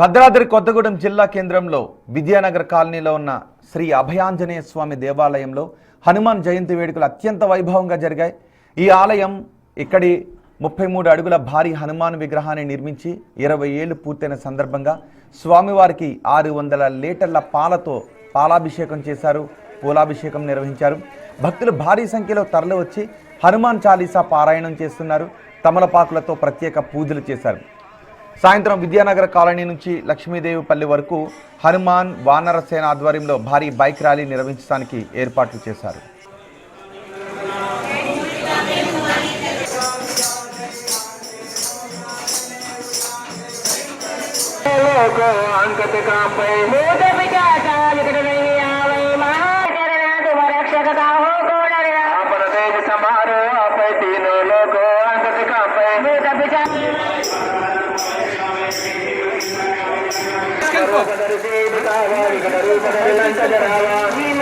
భద్రాద్రి కొత్తగూడెం జిల్లా కేంద్రంలో విద్యానగర్ కాలనీలో ఉన్న శ్రీ అభయాంజనేయ స్వామి దేవాలయంలో హనుమాన్ జయంతి వేడుకలు అత్యంత వైభవంగా జరిగాయి. ఈ ఆలయం ఇక్కడి 33 అడుగుల భారీ హనుమాన్ విగ్రహాన్ని నిర్మించి 20 ఏళ్లు పూర్తయిన సందర్భంగా స్వామివారికి 600 లీటర్ల పాలతో పాలాభిషేకం చేశారు, పూలాభిషేకం నిర్వహించారు. భక్తులు భారీ సంఖ్యలో తరలివచ్చి హనుమాన్ చాలీసా పారాయణం చేస్తున్నారు. తమలపాకులతో ప్రత్యేక పూజలు చేశారు. సాయంత్రం విద్యానగర్ కాలనీ నుంచి లక్ష్మీదేవిపల్లి వరకు హనుమాన్ వానర సేన ఆధ్వర్యంలో భారీ బైక్ ర్యాలీ నిర్వహించడానికి ఏర్పాట్లు చేశారు. Kita